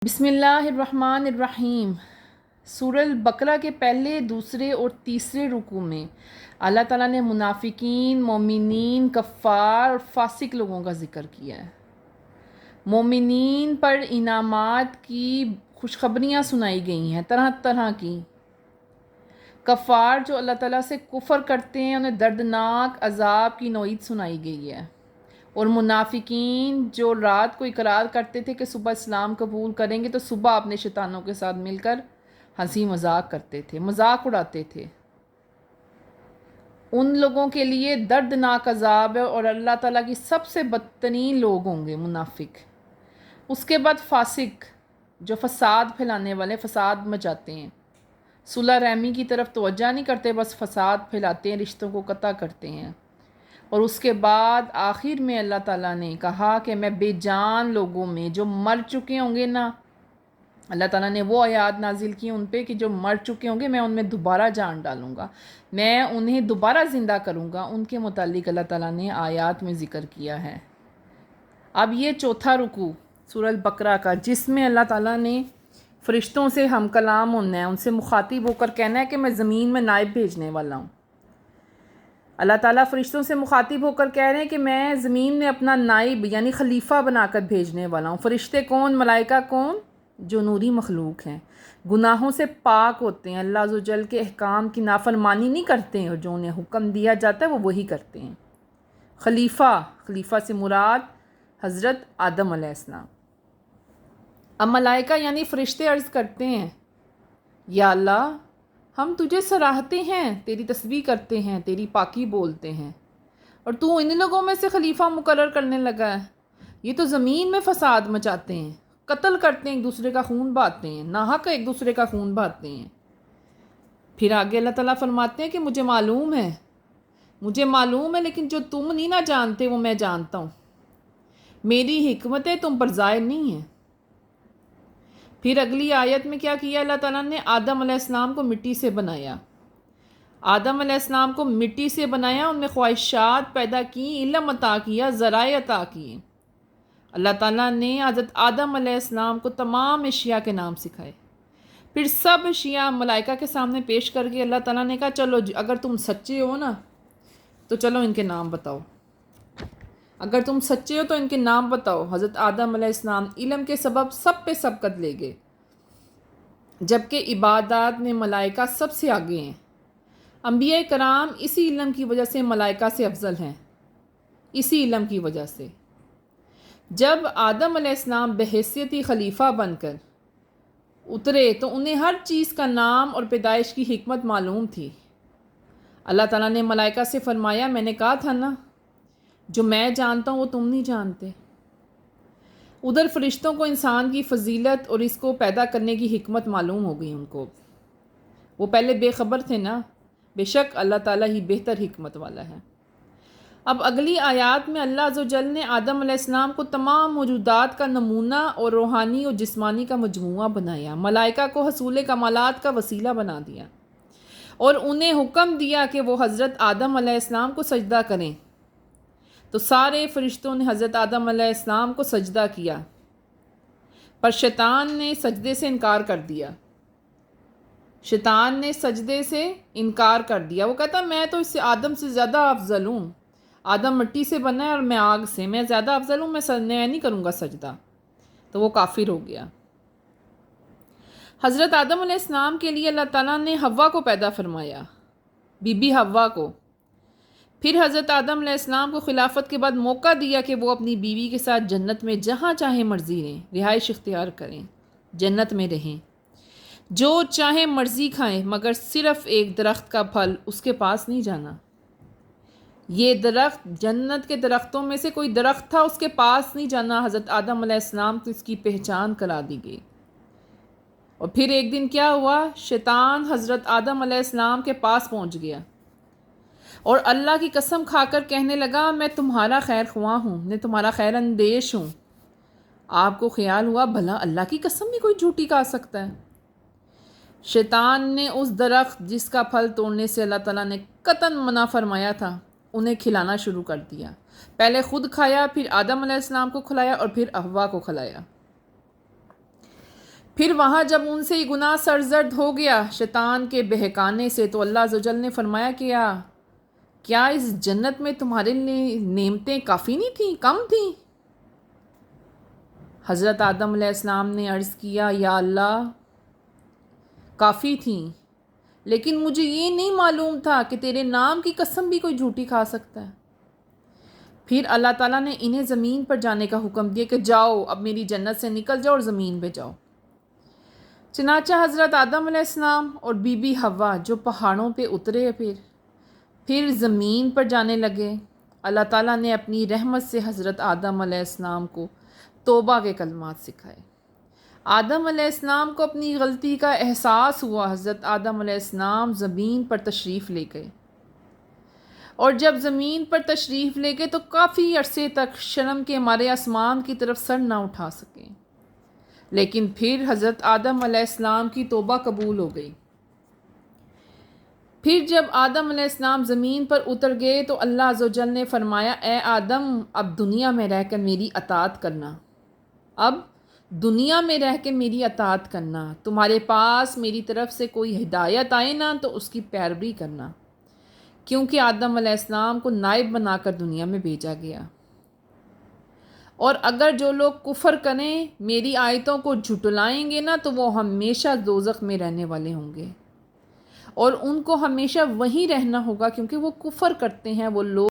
بسم اللہ الرحمن الرحیم۔ سورہ البقرہ کے پہلے، دوسرے اور تیسرے رکوع میں اللہ تعالیٰ نے منافقین، مومنین، کفار اور فاسق لوگوں کا ذکر کیا ہے۔ مومنین پر انعامات کی خوشخبریاں سنائی گئی ہیں، طرح طرح کی۔ کفار جو اللہ تعالیٰ سے کفر کرتے ہیں، انہیں دردناک عذاب کی نوعید سنائی گئی ہے۔ اور منافقین جو رات کو اقرار کرتے تھے کہ صبح اسلام قبول کریں گے، تو صبح اپنے شیطانوں کے ساتھ مل کر ہنسی مذاق کرتے تھے، مذاق اڑاتے تھے۔ ان لوگوں کے لیے دردناک عذاب ہے، اور اللہ تعالیٰ کی سب سے بدترین لوگ ہوں گے منافق۔ اس کے بعد فاسق، جو فساد پھیلانے والے، فساد مچاتے ہیں، صلح رحمی کی طرف توجہ نہیں کرتے، بس فساد پھیلاتے ہیں، رشتوں کو قطع کرتے ہیں۔ اور اس کے بعد آخر میں اللہ تعالیٰ نے کہا کہ میں بے جان لوگوں میں جو مر چکے ہوں گے نا، اللہ تعالیٰ نے وہ آیات نازل کی ان پہ کہ جو مر چکے ہوں گے میں ان میں دوبارہ جان ڈالوں گا، میں انہیں دوبارہ زندہ کروں گا۔ ان کے متعلق اللہ تعالیٰ نے آیات میں ذکر کیا ہے۔ اب یہ چوتھا رکوع سورہ البقرہ کا، جس میں اللہ تعالیٰ نے فرشتوں سے ہم کلام ہونا ہے، ان سے مخاطب ہو کر کہنا ہے کہ میں زمین میں نائب بھیجنے والا ہوں۔ اللہ تعالیٰ فرشتوں سے مخاطب ہو کر کہہ رہے ہیں کہ میں زمین میں اپنا نائب یعنی خلیفہ بنا کر بھیجنے والا ہوں۔ فرشتے کون؟ ملائکہ کون؟ جو نوری مخلوق ہیں، گناہوں سے پاک ہوتے ہیں، اللہ عز و جل کے احکام کی نافرمانی نہیں کرتے ہیں، اور جو انہیں حکم دیا جاتا ہے وہ وہی کرتے ہیں۔ خلیفہ سے مراد حضرت آدم علیہ السلام۔ اب ملائکہ یعنی فرشتے عرض کرتے ہیں، یا اللہ ہم تجھے سراہتے ہیں، تیری تسبیح کرتے ہیں، تیری پاکی بولتے ہیں، اور تو ان لوگوں میں سے خلیفہ مقرر کرنے لگا ہے۔ یہ تو زمین میں فساد مچاتے ہیں، قتل کرتے ہیں، ایک دوسرے کا خون بہاتے ہیں، ناحق ایک دوسرے کا خون بہاتے ہیں۔ پھر آگے اللہ تعالیٰ فرماتے ہیں کہ مجھے معلوم ہے، لیکن جو تم نہیں نہ جانتے وہ میں جانتا ہوں۔ میری حکمتیں تم پر ظاہر نہیں ہیں۔ پھر اگلی آیت میں کیا کیا اللہ تعالیٰ نے؟ آدم علیہ السلام کو مٹی سے بنایا۔ آدم علیہ السلام کو مٹی سے بنایا، ان میں خواہشات پیدا کی، علم عطا کیا، ذرائع عطا کیے۔ اللہ تعالیٰ نے حضرت آدم علیہ السلام کو تمام اشیاء کے نام سکھائے۔ پھر سب اشیاء ملائکہ کے سامنے پیش کر کے اللہ تعالیٰ نے کہا چلو اگر تم سچے ہو نا تو چلو ان کے نام بتاؤ، اگر تم سچے ہو تو ان کے نام بتاؤ۔ حضرت آدم علیہ السلام علم کے سبب سب پہ سبقت لے گئے، جبکہ عبادات میں ملائکہ سب سے آگے ہیں۔ انبیاء کرام اسی علم کی وجہ سے ملائکہ سے افضل ہیں، اسی علم کی وجہ سے۔ جب آدم علیہ السلام بحیثیت خلیفہ بن کر اترے تو انہیں ہر چیز کا نام اور پیدائش کی حکمت معلوم تھی۔ اللہ تعالیٰ نے ملائکہ سے فرمایا، میں نے کہا تھا نا جو میں جانتا ہوں وہ تم نہیں جانتے۔ ادھر فرشتوں کو انسان کی فضیلت اور اس کو پیدا کرنے کی حکمت معلوم ہو گئی ان کو، وہ پہلے بے خبر تھے نا۔ بے شک اللہ تعالیٰ ہی بہتر حکمت والا ہے۔ اب اگلی آیات میں اللہ عز و جل نے آدم علیہ السلام کو تمام موجودات کا نمونہ اور روحانی اور جسمانی کا مجموعہ بنایا، ملائکہ کو حصول کمالات کا وسیلہ بنا دیا، اور انہیں حکم دیا کہ وہ حضرت آدم علیہ السلام کو سجدہ کریں۔ تو سارے فرشتوں نے حضرت آدم علیہ السلام کو سجدہ کیا، پر شیطان نے سجدے سے انکار کر دیا۔ شیطان نے سجدے سے انکار کر دیا، وہ کہتا میں تو اس سے آدم سے زیادہ افضل ہوں، آدم مٹی سے بنا ہے اور میں آگ سے، میں زیادہ افضل ہوں، میں نہیں کروں گا سجدہ۔ تو وہ کافر ہو گیا۔ حضرت آدم علیہ السلام کے لیے اللہ تعالیٰ نے حوا کو پیدا فرمایا، بی بی حوا کو۔ پھر حضرت آدم علیہ السلام کو خلافت کے بعد موقع دیا کہ وہ اپنی بیوی کے ساتھ جنت میں جہاں چاہیں مرضی رہیں، رہائش اختیار کریں، جنت میں رہیں، جو چاہیں مرضی کھائیں، مگر صرف ایک درخت کا پھل اس کے پاس نہیں جانا۔ یہ درخت جنت کے درختوں میں سے کوئی درخت تھا، اس کے پاس نہیں جانا۔ حضرت آدم علیہ السلام کو اس کی پہچان کرا دی گئی۔ اور پھر ایک دن کیا ہوا؟ شیطان حضرت آدم علیہ السلام کے پاس پہنچ گیا اور اللہ کی قسم کھا کر کہنے لگا میں تمہارا خیر خواہ ہوں، میں تمہارا خیر اندیش ہوں۔ آپ کو خیال ہوا بھلا اللہ کی قسم بھی کوئی جھوٹی کھا سکتا ہے؟ شیطان نے اس درخت جس کا پھل توڑنے سے اللہ تعالیٰ نے قطعاً منع فرمایا تھا انہیں کھلانا شروع کر دیا۔ پہلے خود کھایا، پھر آدم علیہ السلام کو کھلایا، اور پھر حوا کو کھلایا۔ پھر وہاں جب ان سے یہ گناہ سرزد ہو گیا شیطان کے بہکانے سے، تو اللہ عز و جل نے فرمایا کیا اس جنت میں تمہارے لیے نعمتیں کافی نہیں تھیں، کم تھیں؟ حضرت آدم علیہ السلام نے عرض کیا یا اللہ کافی تھیں، لیکن مجھے یہ نہیں معلوم تھا کہ تیرے نام کی قسم بھی کوئی جھوٹی کھا سکتا ہے۔ پھر اللہ تعالیٰ نے انہیں زمین پر جانے کا حکم دیا کہ جاؤ اب میری جنت سے نکل جاؤ اور زمین پہ جاؤ۔ چنانچہ حضرت آدم علیہ السلام اور بی بی حوا جو پہاڑوں پہ اترے، پھر زمین پر جانے لگے۔ اللہ تعالیٰ نے اپنی رحمت سے حضرت آدم علیہ السلام کو توبہ کے کلمات سکھائے۔ آدم علیہ السلام کو اپنی غلطی کا احساس ہوا۔ حضرت آدم علیہ السلام زمین پر تشریف لے گئے، اور جب زمین پر تشریف لے گئے تو کافی عرصے تک شرم کے مارے آسمان کی طرف سر نہ اٹھا سکیں، لیکن پھر حضرت آدم علیہ السلام کی توبہ قبول ہو گئی۔ پھر جب آدم علیہ السلام زمین پر اتر گئے تو اللہ عز و جل نے فرمایا اے آدم اب دنیا میں رہ کر میری اطاعت کرنا، تمہارے پاس میری طرف سے کوئی ہدایت آئے نا تو اس کی پیروی کرنا، کیونکہ آدم علیہ السلام کو نائب بنا کر دنیا میں بھیجا گیا۔ اور اگر جو لوگ کفر کریں، میری آیتوں کو جھٹلائیں گے نا تو وہ ہمیشہ دوزخ میں رہنے والے ہوں گے، اور ان کو ہمیشہ وہیں رہنا ہوگا، کیونکہ وہ کفر کرتے ہیں وہ لوگ